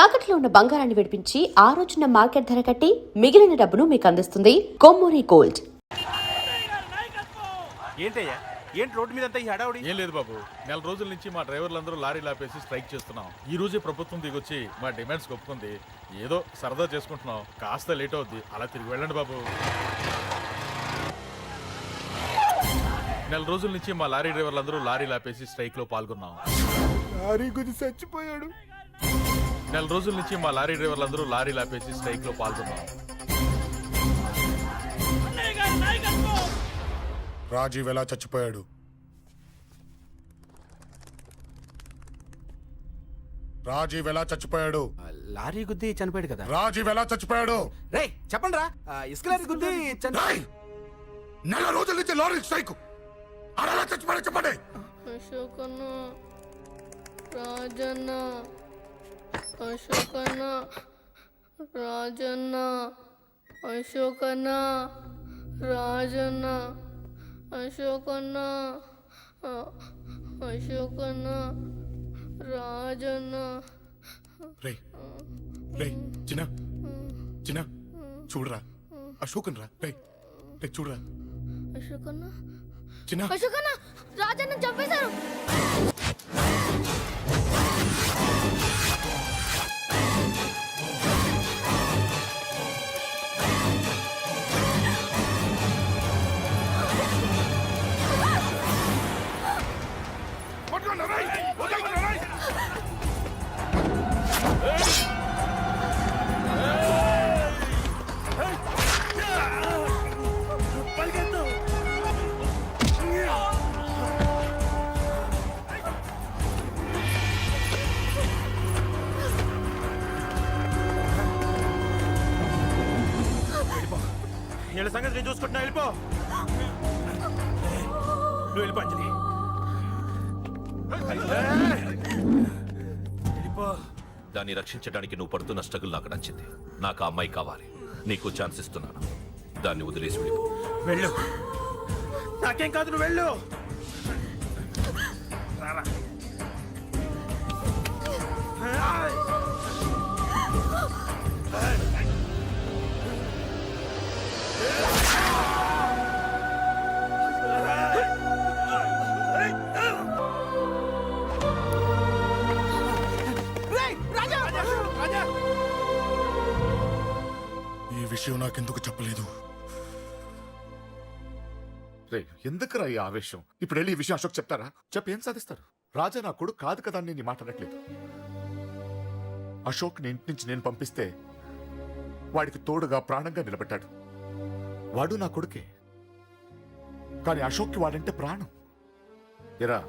తాకట్లో ఉన్న బంగారాన్ని విడిపించి ఆ రోజున మార్కెట్ ధర కట్టి మిగిలిన డబ్బును మీకు అందిస్తుంది కొమ్మూరి గోల్డ్. ఏంటయ్యా ఏంటి రోడ్డు మీద ఈ హడావుడి? ఏం లేదు బాబు, నెల రోజుల నుంచి మా డ్రైవర్లందరూ లారీలు ఆపేసి స్ట్రైక్ చేస్తున్నాం. ఈ రోజే ప్రభుత్వం దిగొచ్చి మా డిమాండ్స్ ఒప్పుకుంది. ఏదో సరదా చేసుకుంటున్నాం, కాస్త లేట్ అవుద్ది, అలా తిరిగి వెళ్ళండి బాబు. నెల రోజుల నుంచి మా లారీ డ్రైవర్లందరూ లారీలు ఆపేసి స్ట్రైక్ లో పాల్గొన్నాం. లారీ గురించి చచ్చిపోయాడు. నెల రోజుల నుంచి మా లారీ డ్రైవర్లందరూ లారీలు ఆపేసి స్ట్రైక్ లో పాల్గొన్నాం. రాజీవ్ ఎలా చచ్చిపోయాడు? రాజీవ్ ఎలా చచ్చిపోయాడు? లారీ గుద్ది చనిపోయాడు కదా. రాజీవ్ ఎలా చచ్చిపోయాడు? రే చెప్పండి రా. ఇసుక లారీ గుద్ది నెల రోజుల నుంచి లారీ స్ట్రైక్, అలా చచ్చిపోయాడు చెప్పండి. అశోకన్న, రాజన్న, అశోకన్న, రాజన్న, అశోకన్న, రాజన్న, అశోకన్న, అశోకన్న, రాజన్న. రే రే చిన్న చిన్న చూడరా, అశోకన్ రా. రే రే చూడరా, అశోకన్న, చిన్న అశోకన్న, రాజన్న చంపేశారు. వీళ్ళ సంగతి నేను చూసుకుంటున్నా. వెళ్ళిపో, నువ్వు వెళ్ళిపో అంజలి. వెళ్ళిపో. దాన్ని రక్షించడానికి నువ్వు పడుతున్న స్ట్రగుల్ నాకు నచ్చింది. నాకు ఆ అమ్మాయి కావాలి. నీకు ఛాన్స్ ఇస్తున్నాను. దాన్ని వదిలేసి వెళ్ళిపో. వెళ్ళు, నాకేం కాదు, నువ్వు వెళ్ళు. రారా. ఈ విషయం నాకెందుకు చెప్పలేదు? రే ఎందుకురా ఈ ఆవేశం? ఇప్పుడు వెళ్ళి ఈ విషయం అశోక్ చెప్తారా? చెప్పి ఏం సాధిస్తారు? రాజా నా కొడుకు కాదు కదా అని నీ మాట అనట్లేదు. అశోక్ ని ఇంటి నుంచి నేను పంపిస్తే వాడికి తోడుగా ప్రాణంగా నిలబెట్టాడు. వాడు నా కొడుకే, కానీ అశోక్కి వాడంటే ప్రాణం. ఎరా,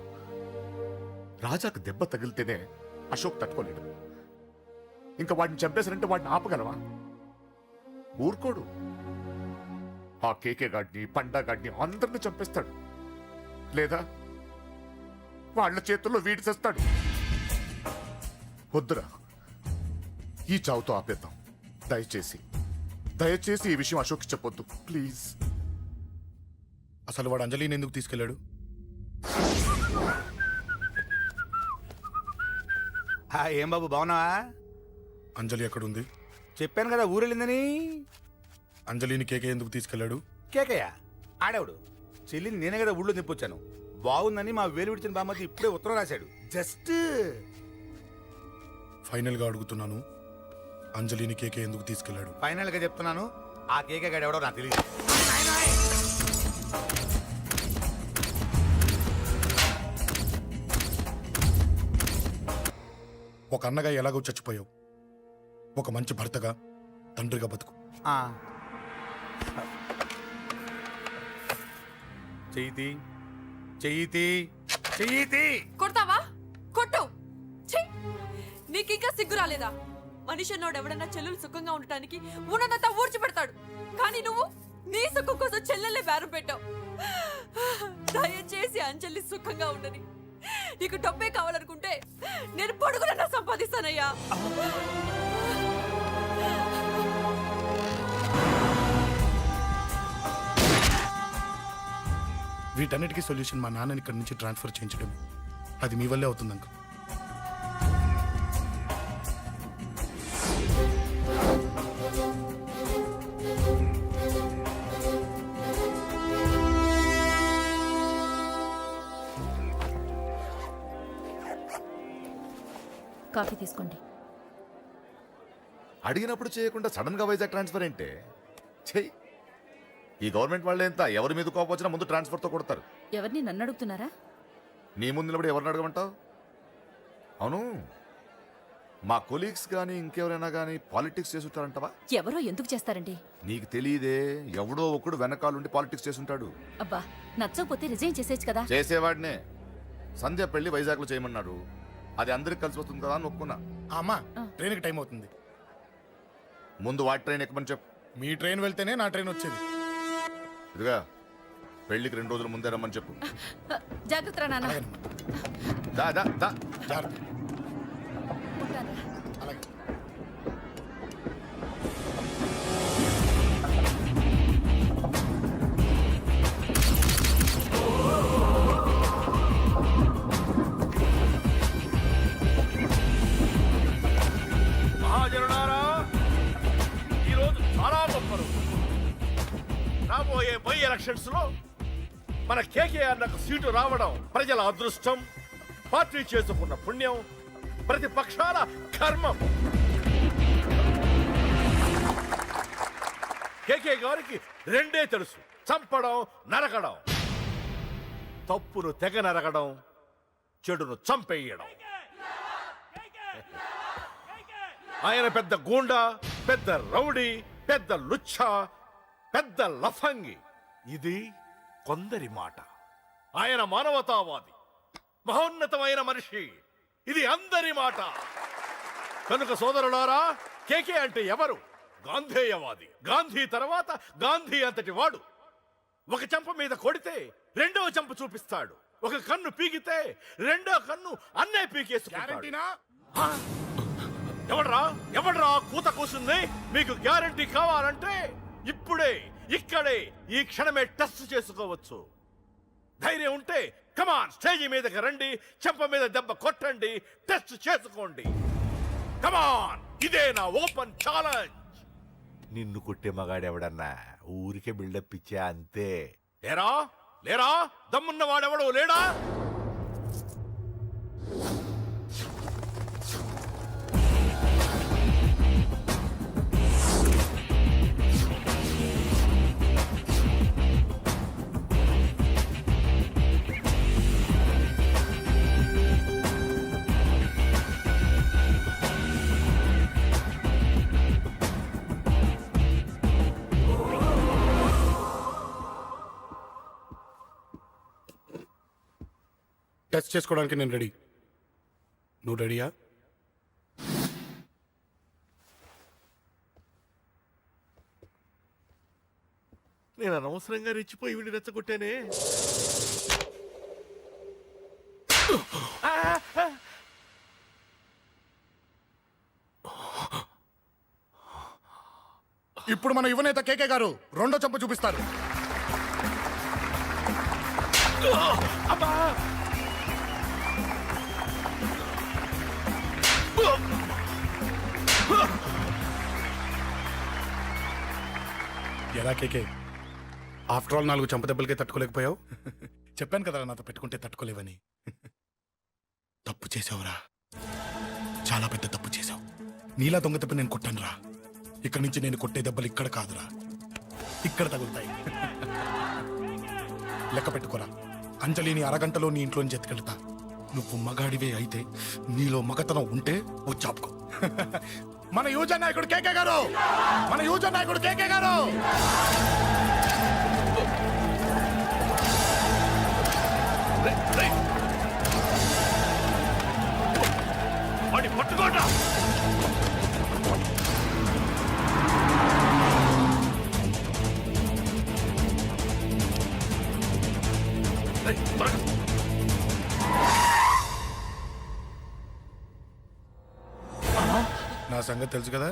రాజాకు దెబ్బ తగిలితేనే అశోక్ తట్టుకోలేడు. ఇంకా వాడిని చంపేశారంటే వాడిని ఆపగలవా? ఊరుకోడు. ఆ కేకే గాడిని, పండా గాడిని అందరిని చంపేస్తాడు, లేదా వాళ్ళ చేతుల్లో వీడి చేస్తాడు. వద్దురా, ఈ చావుతో ఆపేద్దాం. దయచేసి దయచేసి ఈ విషయం అశోక్కి చెప్పొద్దు ప్లీజ్. అసలు వాడు అంజలిని ఎందుకు తీసుకెళ్లాడు? ఏం బాబు బాగున్నావా? అంజలి ఎక్కడుంది? చెప్పాను కదా ఊరెళ్ళిందని. అంజలిని కేకే ఎందుకు తీసుకెళ్లాడు? కేకయ్య ఆడేవుడు. చెల్లిని నేనే కదా ఊళ్ళో నిప్పొచ్చాను. బాగుందని మా వేలు విడిచిన బామ్మతి ఇప్పుడే ఉత్తరం రాశాడు. జస్ట్ ఫైనల్ గా అడుగుతున్నాను, అంజలిని కేకే ఎందుకు తీసుకెళ్లాడు? ఫైనల్ గా చెప్తున్నాను, ఆ కేకే గాడు ఎవడో నాకు తెలియదు. ఒక అన్నగా ఎలాగో చచ్చిపోయావు, ఒక మంచి భర్తగా, తండ్రిగా బతుకు. చెయ్యితి చెయ్యితి చెయ్యితి. కొడతావా? కొట్టు. నీకింకా సిగ్గు రాలేదా? మనిషి అన్నోడు ఎవడన్నా చెల్లెలు సుఖంగా ఉండటానికి ఉన్నదంతా ఊడ్చి పెడతాడు, కానీ నువ్వు నీ సుఖం కోసం చెల్లెల్లే బేరం పెట్టావు. దయచేసి అంజలి సుఖంగా ఉండని. నీకు డబ్బే కావాలనుకుంటే నేను పొడుగులన్నా సంపాదిస్తానయ్యా. వీటన్నిటికీ సొల్యూషన్ మా నాన్నని ఇక్కడి నుంచి ట్రాన్స్ఫర్ చేయించడం. అది మీ వల్లే అవుతుంది అంకుల్. కాఫీ తీసుకోండి. అడిగినప్పుడు చేయకుండా సడన్ గా వైజాగ్ ట్రాన్స్ఫర్ ఏంటే? చెయ్యి. ఈ గవర్నమెంట్ వాళ్ళే ఎంత ఎవరి మీద కోపం వచ్చినా ముందు ట్రాన్స్ఫర్తో కొడతారు. ఎవరిని నన్ను అడుగుతున్నారా? నీ ముందు నిలబడి ఎవరిని అడగమంటావు? అవును, మా కొలీగ్స్ కానీ ఇంకెవరైనా కానీ పాలిటిక్స్ చేసుంటారంటవా? ఎవరో ఎందుకు చేస్తారండి? నీకు తెలియదే, ఎవడో ఒకడు వెనకాలండి పాలిటిక్స్ చేసుంటాడు. అబ్బా, నచ్చకపోతే రిజైన్ చేసేయచ్చు కదా. చేసేవాడినే. సంధ్య పెళ్లి వైజాగ్లో చేయమన్నాడు. అది అందరికి కలిసి వస్తుంది కదా అని ఒప్పుకున్నా. అమ్మా ట్రైన్కి టైం అవుతుంది. ముందు వాటి ట్రైన్ ఎక్కమని చెప్పు. మీ ట్రైన్ వెళ్తేనే నా ట్రైన్ వచ్చేది. ఇదిగా పెళ్లికి 2 రోజుల ముందే రమ్మని చెప్పు. జాగ్రత్త రా నాన్న. అలాగేనమ్మా. దా దా దా. జాగ్రత్త. ఉంటానురా. అలాగే. మహాజనులారా, ఈరోజు చాలా గొప్ప రోజు. రాబోయే బై ఎలక్షన్స్ లో మన కేకేఆర్ నాకు సీటు రావడం ప్రజల అదృష్టం, పార్టీ చేసుకున్న పుణ్యం, ప్రతిపక్షాల కర్మం. కేకే గారికి రెండే తెలుసు: చంపడం, నరకడం. తప్పును తెగ నరకడం, చెడును చంపేయడం. ఆయన పెద్ద గూండా, పెద్ద రౌడీ, పెద్ద లుచ్చ, పెద్ద లఫంగి. ఇది కొందరి మాట. ఆయన మానవతావాది, మహోన్నతమైన మనిషి. ఇది అందరి మాట. కనుక సోదరులారా, కేకే అంటే ఎవరు? గాంధేయవాది. గాంధీ తర్వాత గాంధీ అంతటి వాడు. ఒక చెంప మీద కొడితే రెండవ చెంప చూపిస్తాడు. ఒక కన్ను పీకితే రెండో కన్ను అన్నే పీకేసుకుంటాడు. గ్యారంటీనా? ఎవడ్రా కూత కూసింది? మీకు గ్యారంటీ కావాలంటే ఇప్పుడే, ఇక్కడే, ఈ క్షణమే టెస్ట్ చేసుకోవచ్చు. ధైర్యం ఉంటే కమాన్, స్టేజీ మీదకి రండి, చెంప మీద దెబ్బ కొట్టండి, టెస్ట్ చేసుకోండి. కమాన్, ఇదే నా ఓపెన్ ఛాలెంజ్. నిన్ను కొట్టే మగాడెవడన్నా ఊరికే బిల్డప్ ఇచ్చా అంతే. లేరా దమ్మున్న వాడెవడో లేడా? టెస్ట్ చేసుకోవడానికి నేను రెడీ. నువ్వు రెడీయా? నేను అనవసరంగా రెచ్చిపోయి వీడిని రెచ్చగొట్టానే. ఇప్పుడు మన యువనేత కేకే గారు రెండో చెంప చూపిస్తారు. ఎలా కేకే, ఆఫ్టర్ ఆల్ 4 చెంప దెబ్బలకే తట్టుకోలేకపోయావు? చెప్పాను కదా నాతో పెట్టుకుంటే తట్టుకోలేవని. తప్పు చేసావురా, చాలా పెద్ద తప్పు చేసావు. నీలా దొంగ దెబ్బ నేను కొట్టాను రా. ఇక్కడి నుంచి నేను కొట్టే దెబ్బలు ఇక్కడ కాదురా, ఇక్కడ తగులుతాయి. లెక్క పెట్టుకోరా, అంజలిని అరగంటలో నీ ఇంట్లోంచి ఎత్తుకెళ్తా. నువ్వు మగాడివే అయితే, నీలో మగతనం ఉంటే వచ్చాపుకో. మన యువజన నాయకుడు కేకే గారు, మన యువజన నాయకుడు కేకే గారు. పట్టుకోండి. నా సంగతి తెలుసు కదా.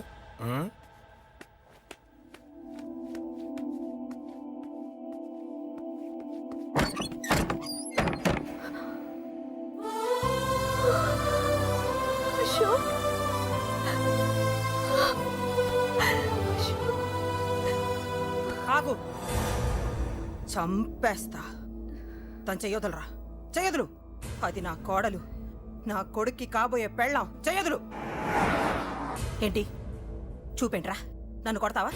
ఆగు, చంపేస్తా. తను చెయ్యొదలరా, చెయ్యొదలు. అది నా కోడలు, నా కొడుక్కి కాబోయే పెళ్ళాం చేయదులు. ఏంటి చూపేంట్రా? నన్ను కొడతావా?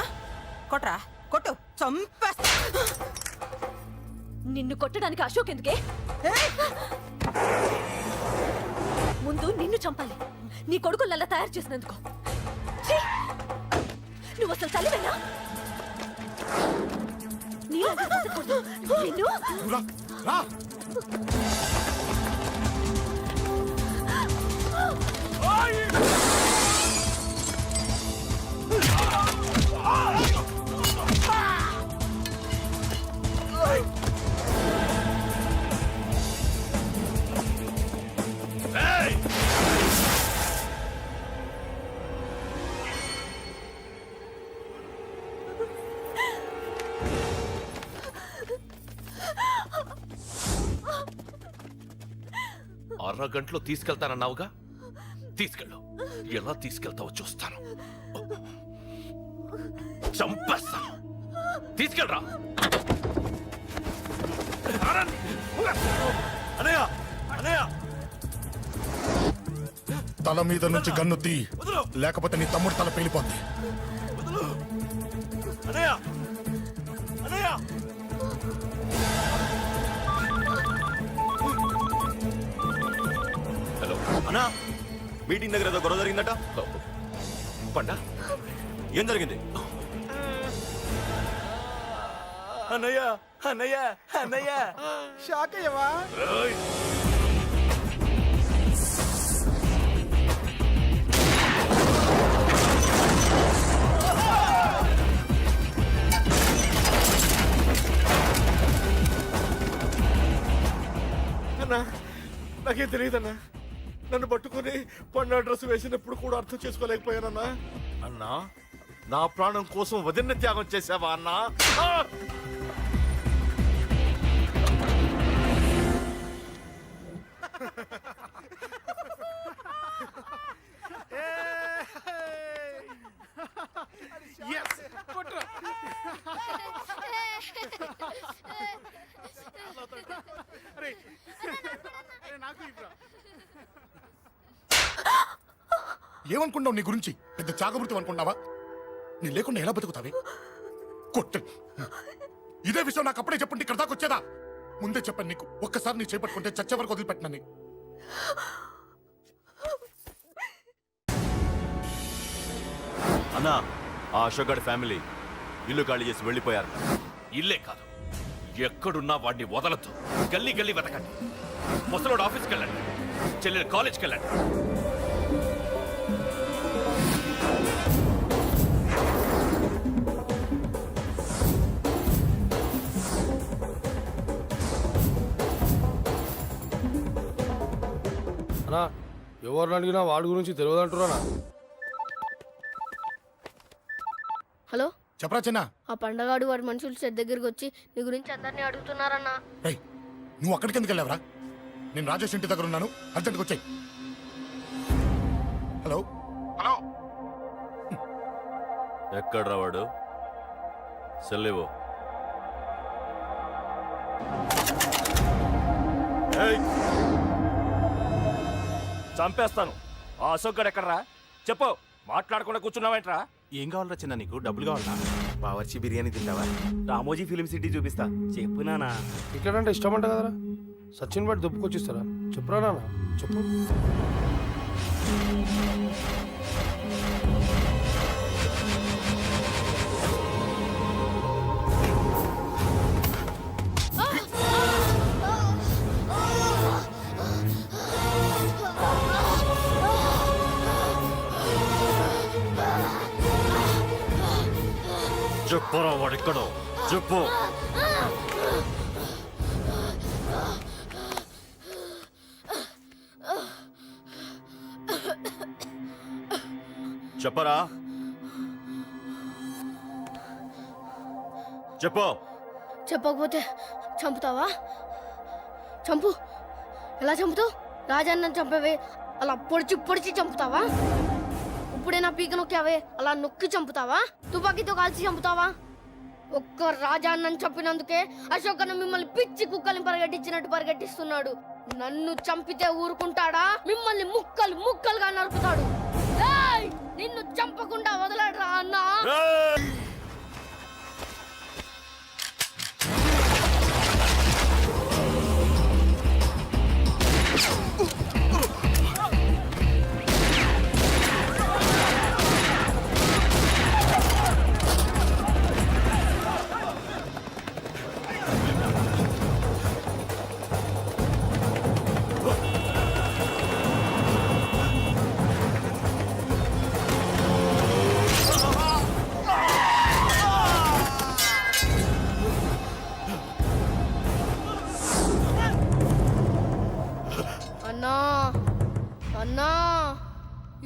ఆ? కొట్రా, కొట్టు, చంపేస్తా. నిన్ను కొట్టడానికి అశోక్ ఎందుకే? ముందు నిన్ను చంపాలి, నీ కొడుకులల్లా తయారు చేసినందుకు. ఛీ! నువ్వు అసలు తల్లివేనా? నీలాంటి బతకూడదు. నిన్ను రా, రా. అరగంటలో తీసుకెళ్తానన్నావుగా, తీసుకెళ్ళు. ఎలా తీసుకెళ్తావో చూస్తాను. చంపేస్తాను. తీసుకెళ్ళరా. అనయ్య అనయ్య తల మీద నుంచి గన్ను తీ, లేకపోతే నీ తమ్ముడు తల పేలిపోద్ది. అనయ్య అనయ్య హలో అన్నా, మీటింగ్ దగ్గర ఏదో గొడవ జరిగిందట. పండా, ఏం జరిగింది? అన్నయ్య అన్నయ్య అన్నయ్య షాక్ అయ్యవా? అన్నా, నాకేం తెలియదన్నా. నన్ను పట్టుకుని పండు డ్రెస్ వేసినప్పుడు కూడా అర్థం చేసుకోలేకపోయానన్నా. అన్నా, నా ప్రాణం కోసం వదిన త్యాగం చేసావా అన్నా? ఏమనుకున్నావు నీ గురించి? పెద్ద చాగమృతం అనుకున్నావా? నీ లేకుండా ఎలా బతుకుతావే? కొట్టు. ఇదే విషయం నాకు అప్పుడే చెప్పండి, ఇక్కడ దాకా వచ్చేదా? ముందే చెప్పాను నీకు, ఒక్కసారి నీ చేపట్టుకుంటే చచ్చే వరకు వదిలిపెట్టినని. అన్నా, ఆ అశోక్ గారి ఫ్యామిలీ ఇల్లు ఖాళీ చేసి వెళ్ళిపోయారు. ఇల్లే కాదు, ఎక్కడున్నా వాడిని వదలద్దు. గల్లీ గల్లీ వెతకండి. ముసలోడు ఆఫీస్కి వెళ్ళండి, చెల్లెలు కాలేజ్కి వెళ్ళండి. అన్నా, ఎవరిని అడిగినా వాడి గురించి తెలియదంటున్నా. హలో, చెప్పరా చిన్న. ఆ పండగాడు వాడి మనుషులు చెట్టు దగ్గరికి వచ్చి నీ గురించి అందరినీ అడుగుతున్నారన్నా. రేయ్, నువ్వు అక్కడికి ఎందుకు వెళ్ళావరా? నేను రాజేష్ ఇంటి దగ్గర ఉన్నాను, అర్జెంట్గా వచ్చాయి. Hello hello. ఎక్కడ్రా వాడు? సెల్లేవో. చంపేస్తాను. ఆ అశోక్ గడు ఎక్కడ్రా? చెప్పు. మాట్లాడకుండా కూర్చున్నావేంట్రా? ఏం కావాలరా చిన్న? నీకు డబ్బులు కావాలా? బావర్చి బిర్యానీ తింటావా? రామోజీ ఫిలిం సిటీ చూపిస్తా. చెప్పునానా? ఇక్కడంటే ఇష్టం అంట కదరా. సచిన్ బట్టి దుప్పుకొచ్చిస్తారా? చెప్పురా నాన్న, చెప్పు. చెప్పరా వాడెక్కడో చెప్పు. చెప్పరా, చెప్పు. చెప్పకపోతే చంపుతావా? చంపు. ఎలా చంపుతావు? రాజాన్న చంపవే అలా పొడిచి పొడిచి చంపుతావా? ఇప్పుడే నా పీక నొక్కావే అలా నొక్కి చంపుతావా? తుపాకీతో కాల్చి చంపుతావా? ఒక్క రాజాన్నని చంపినందుకే అశోక్ అన్న మిమ్మల్ని పిచ్చి కుక్కల్ని పరిగెట్టించినట్టు పరిగెట్టిస్తున్నాడు. నన్ను చంపితే ఊరుకుంటాడా? మిమ్మల్ని ముక్కలు ముక్కలుగా నరుకుతాడు. ఏయ్! నిన్ను చంపకుండా వదలడరా అన్నా. అన్నా అన్నా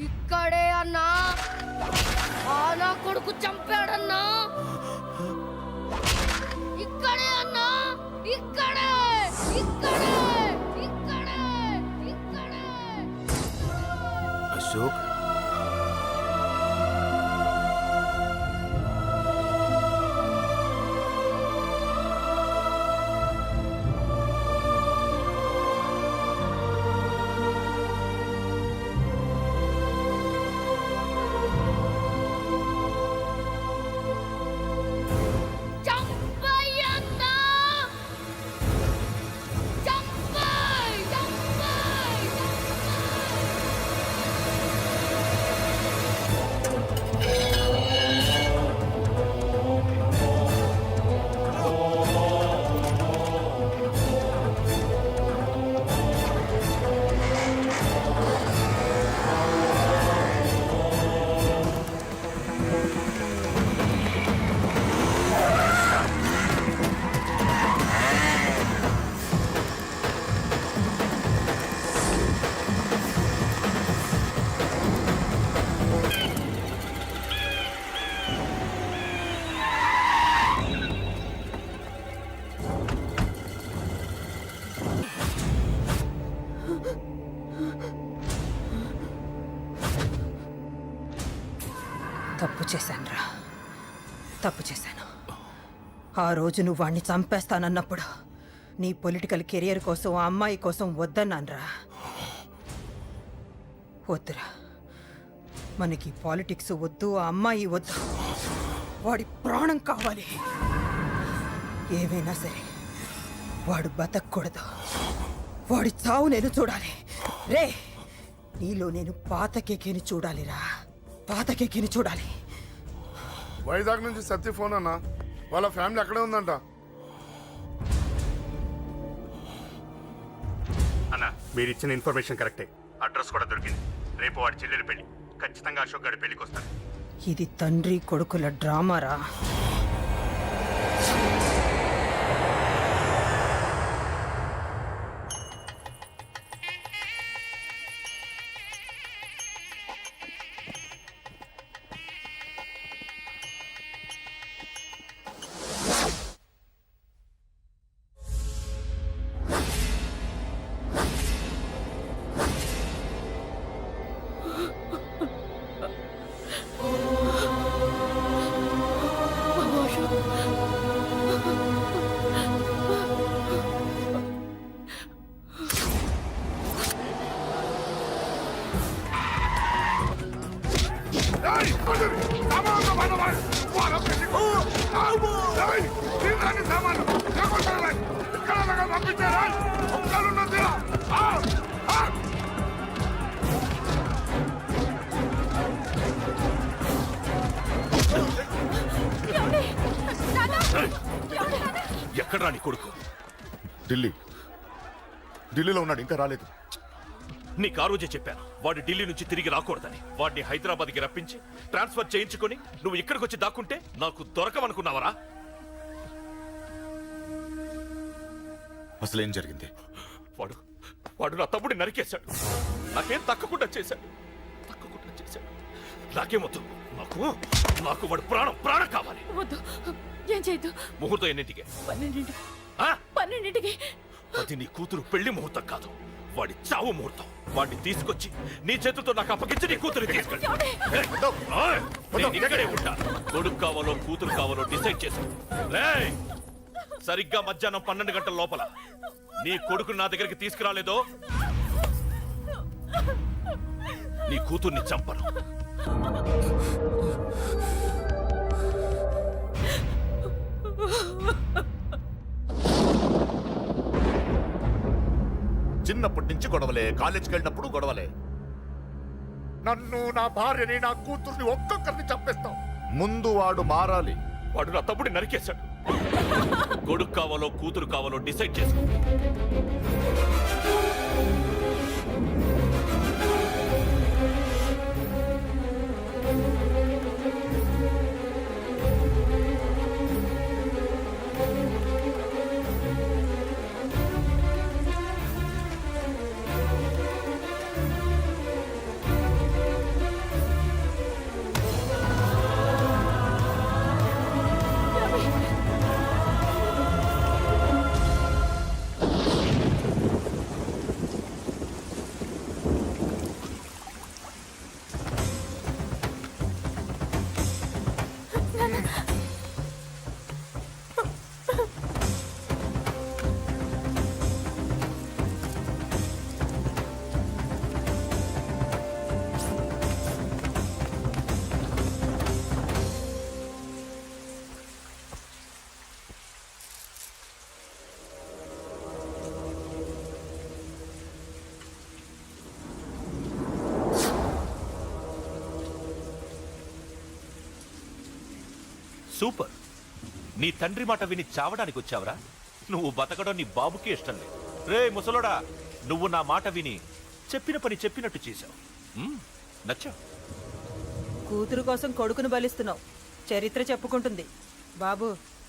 ఇక్కడే అన్నా. నా కొడుకు చంపాడన్నా. ఇక్కడే అన్నా. ఇక్కడే ఇక్కడే ఇక్కడే ఇక్కడే. అశోక్ చంపయ్యన్నా. చంపయ్ చంపయ్ తప్పు చేశానురా, తప్పు చేశాను. ఆ రోజు నువ్వు వాణ్ణి చంపేస్తానన్నప్పుడు నీ పొలిటికల్ కెరియర్ కోసం ఆ అమ్మాయి కోసం వద్దన్నానురా. వద్దురా, మనకి పాలిటిక్స్ వద్దు, ఆ అమ్మాయి వద్దు. వాడి ప్రాణం కావాలి. ఏమైనా సరే వాడు బతకూడదు. వాడి చావు నేను చూడాలి. రే, నీలో నేను పాత కేకేని చూడాలిరా, పాత కేకేని చూడాలి. వైజాగ్ నుంచి సత్య ఫోన్ అన్న, వాళ్ళ ఫ్యామిలీ అక్కడే ఉందంట. అన్న, మీరు ఇచ్చిన ఇన్ఫర్మేషన్ కరెక్టే. అడ్రస్ కూడా దొరికింది. రేపు వాడి చెల్లెలు పెళ్లి. ఖచ్చితంగా అశోక్ గారి పెళ్లికి వస్తాను. ఇది తండ్రి కొడుకుల డ్రామారా. ఎక్కడ్రా నీ కొడుకు? ఢిల్లీలో ఉన్నాడు, ఇంకా రాలేదు. నీకు ఆ రోజే చెప్పాను వాడు ఢిల్లీ నుంచి తిరిగి రాకూడదని. వాడిని హైదరాబాద్కి రప్పించి ట్రాన్స్ఫర్ చేయించుకొని నువ్వు ఇక్కడికి వచ్చి దాక్కుంటే నాకు దొరకవనుకున్నావరా? అసలేం జరిగింది? వాడు నా తమ్ముడిని నరికేశాడు. నాకేం తక్కకుండా చేశాడు. నాకేమొద్దు. నాకు వాడు ప్రాణం కావాలి. వద్దు, ఏం చేయొద్దు. ముహూర్తం ఎన్నింటికి? 12ంటికి. అది నీ కూతురు పెళ్లి ముహూర్తం కాదు, వాడి చావు ముహూర్తం. వాడిని తీసుకొచ్చి నీ చేతులతో నాకు అప్పగించి నీ కూతురు తీసుకెళ్ళి. నేను ఇక్కడే ఉంటా. కొడుకు కావాలో కూతురు కావాలో డిసైడ్ చేశాను. సరిగ్గా మధ్యాహ్నం 12 గంటల లోపల నీ కొడుకు నా దగ్గరికి తీసుకురాలేదో నీ కూతుర్ని చంపను. చిన్నప్పటి నుంచి గొడవలే, కాలేజీకి వెళ్ళినప్పుడు గొడవలే. నన్ను, నా భార్యని, నా కూతుర్ని ఒక్కొక్కరిని చంపేస్తాం. ముందు వాడు మారాలి. వాడు నా తమ్ముడిని నరికేశాడు. కొడుకు కావాలో కూతురు కావాలో డిసైడ్ చేసుకో. సూపర్. నీ తండ్రి మాట విని చావడానికి వచ్చావరా? నువ్వు బతకడం నీ బాబుకి ఇష్టం లేదు. రే ముసలోడా, నువ్వు నా మాట విని చెప్పిన పని చెప్పినట్టు చేశావు. నచ్చా. కూతురు కోసం కొడుకును బలిస్తున్నావు. చరిత్ర చెప్పుకుంటుంది. బాబు,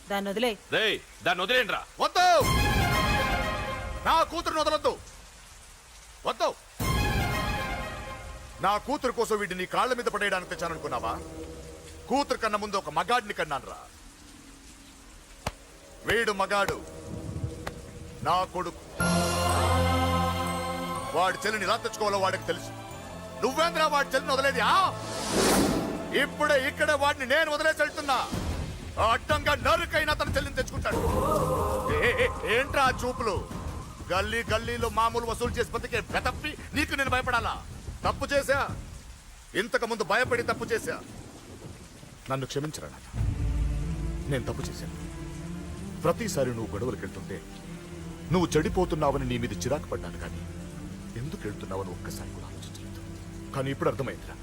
దాన్ని వదిలే. రే దాన్ని వదిలేండ్రా. వద్దు, నా కూతురుని వదలొద్దు. వద్దు. నా కూతురు కోసం వీటిని కాళ్ళ మీద పడేయడానికి తెచ్చాననుకున్నావా? కూతురు కన్నా ముందు ఒక మగాడిని కన్నానురా. వీడు మగాడు, నా కొడుకు. వాడి చెల్లిని ఎలా తెచ్చుకోవాలో వాడికి తెలుసు. నువ్వేంద్రా వాడి చెల్లిని వదిలేది? ఇప్పుడే ఇక్కడే వాడిని నేను వదిలేసి వెళ్తున్నా. అడ్డంగా నరుకైనా తన చెల్లిని తెచ్చుకుంటాడు. ఏంట్రా ఆ చూపులు? గల్లీ గల్లీలో మామూలు వసూలు చేసి బతికే బెతప్పి నీకు నేను భయపడాలా? తప్పు చేశా, ఇంతకు ముందు భయపడి తప్పు చేశా. నన్ను క్షమించరా నాన్న, నేను తప్పు చేశాను. ప్రతిసారి నువ్వు గొడవలకు వెళ్తుంటే నువ్వు చెడిపోతున్నావని నీ మీద చిరాకు పడ్డాను, కానీ ఎందుకు వెళ్తున్నావని ఒక్కసారి కూడా ఆలోచించలేదు. కానీ ఇప్పుడు అర్థమైందిరా.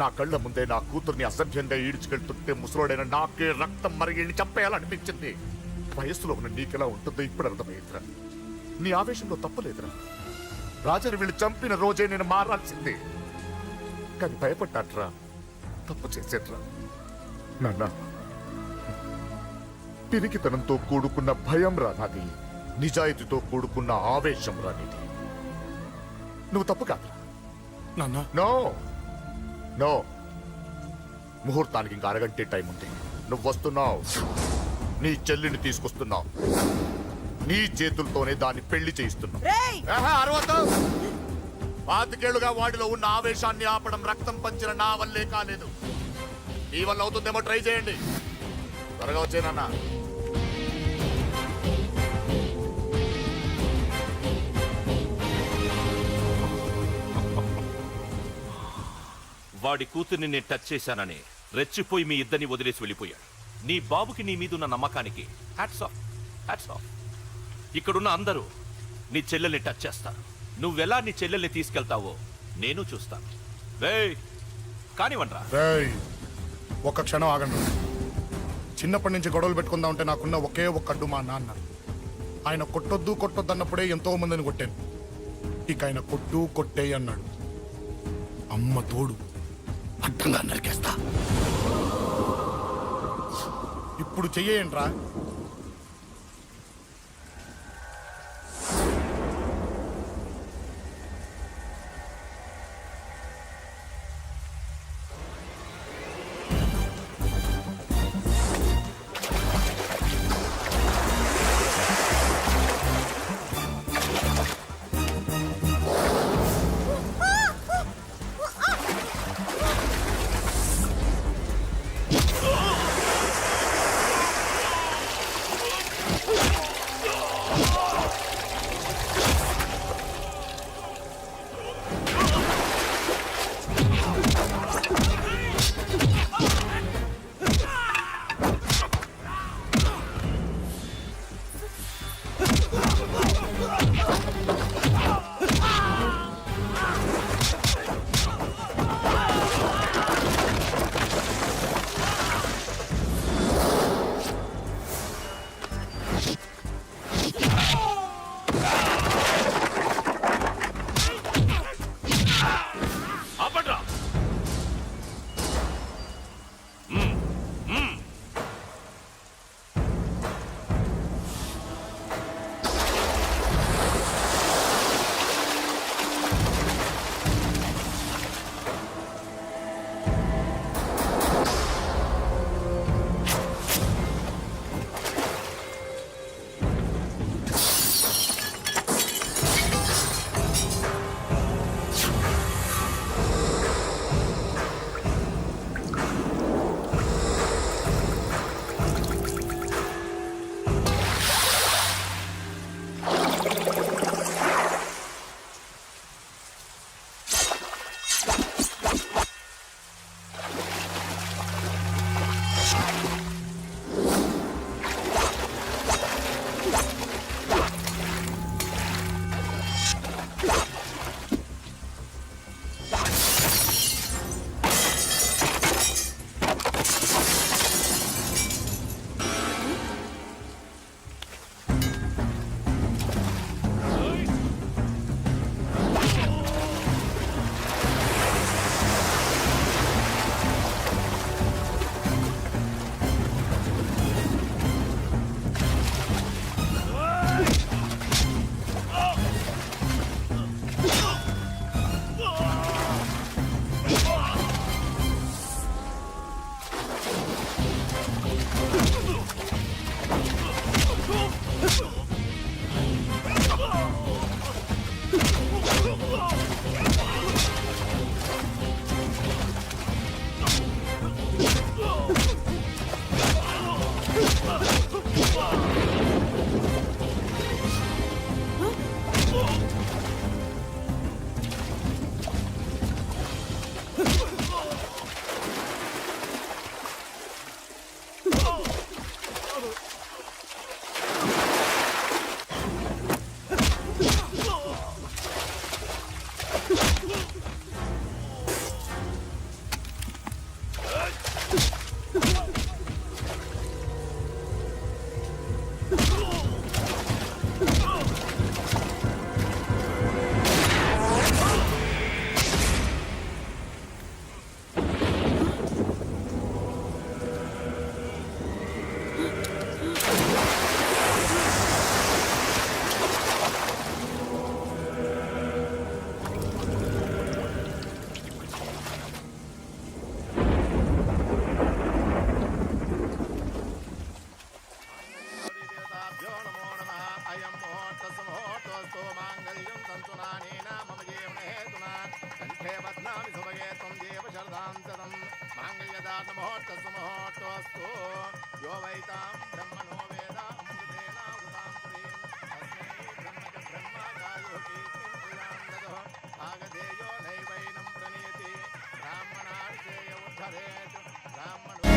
నా కళ్ళ ముందే నా కూతుర్ని అసభ్యంగా ఈడ్చుకెళ్తుంటే ముసలోడైన నాకే రక్తం మరిగి చంపేయాలనిపించింది. వయస్సులో ఉన్న నీకెలా ఉంటుందో ఇప్పుడు అర్థమైందిరా. నీ ఆవేశంలో తప్పలేదురా. రాజని వీళ్ళు చంపిన రోజే నేను మారాల్సిందే, కానీ భయపడ్డాట్రా. తప్పు చేసేట్రా నాన్న. పిరికితనంతో కూడుకున్న భయం రా నాది, నిజాయితీతో కూడుకున్న ఆవేశం రా నీది. నువ్వు తప్పు కాదు నాన్న. నో నో, ముహూర్తానికి ఇంకా అరగంటే టైం ఉంది. నువ్వు వస్తున్నావు, నీ చెల్లిని తీసుకొస్తున్నావు. నీ చేతులతోనే దాన్ని పెళ్లి చేయిస్తున్నావు. అరవద్దు. 25 ఏళ్లుగా వాడిలో ఉన్న ఆవేశాన్ని ఆపడం రక్తం పంచిన నా వల్లే కాలేదు. ఈ వల్ల అవుతుందేమో ట్రై చేయండి. త్వరగా వచ్చేనన్నా. వాడి కూతుర్ని నేను టచ్ చేశానని రెచ్చిపోయి మీ ఇద్దరిని వదిలేసి వెళ్ళిపోయాడు. నీ బాబుకి నీ మీదున్న నమ్మకానికి హ్యాట్స్ ఆఫ్, హ్యాట్స్ ఆఫ్. ఇక్కడున్న అందరూ నీ చెల్లెల్ని టచ్ చేస్తారు. నువ్వెలా నీ చెల్లెల్ని తీసుకెళ్తావో నేను చూస్తాను. రేయ్ కానివ్వండ్రా. ఒక్క క్షణం ఆగండి. చిన్నప్పటి నుంచి గొడవలు పెట్టుకుందాం అంటే నాకున్న ఒకే ఒక్క అడ్డు మా నాన్న. ఆయన కొట్టొద్దు కొట్టొద్దు అన్నప్పుడే ఎంతో మందిని కొట్టాను. ఇక ఆయన కొట్టు కొట్టే అన్నాడు. అమ్మ తోడు అడ్డంగా నరికేస్తా. ఇప్పుడు చెయ్యేంట్రా? శతం మాంగళ్యదాన ముహూర్తస్సు ముహూర్తోస్తు యో వైతాం బ్రహ్మణో వేద అమృతేనావృతాం పురీం తస్మై బ్రహ్మచ బ్రహ్మగాయో కీర్తిం దదో ఆగధేయో నైవైనం ప్రణీతి బ్రాహ్మణార్చేయ ఉద్ధరేత్ బ్రాహ్మణో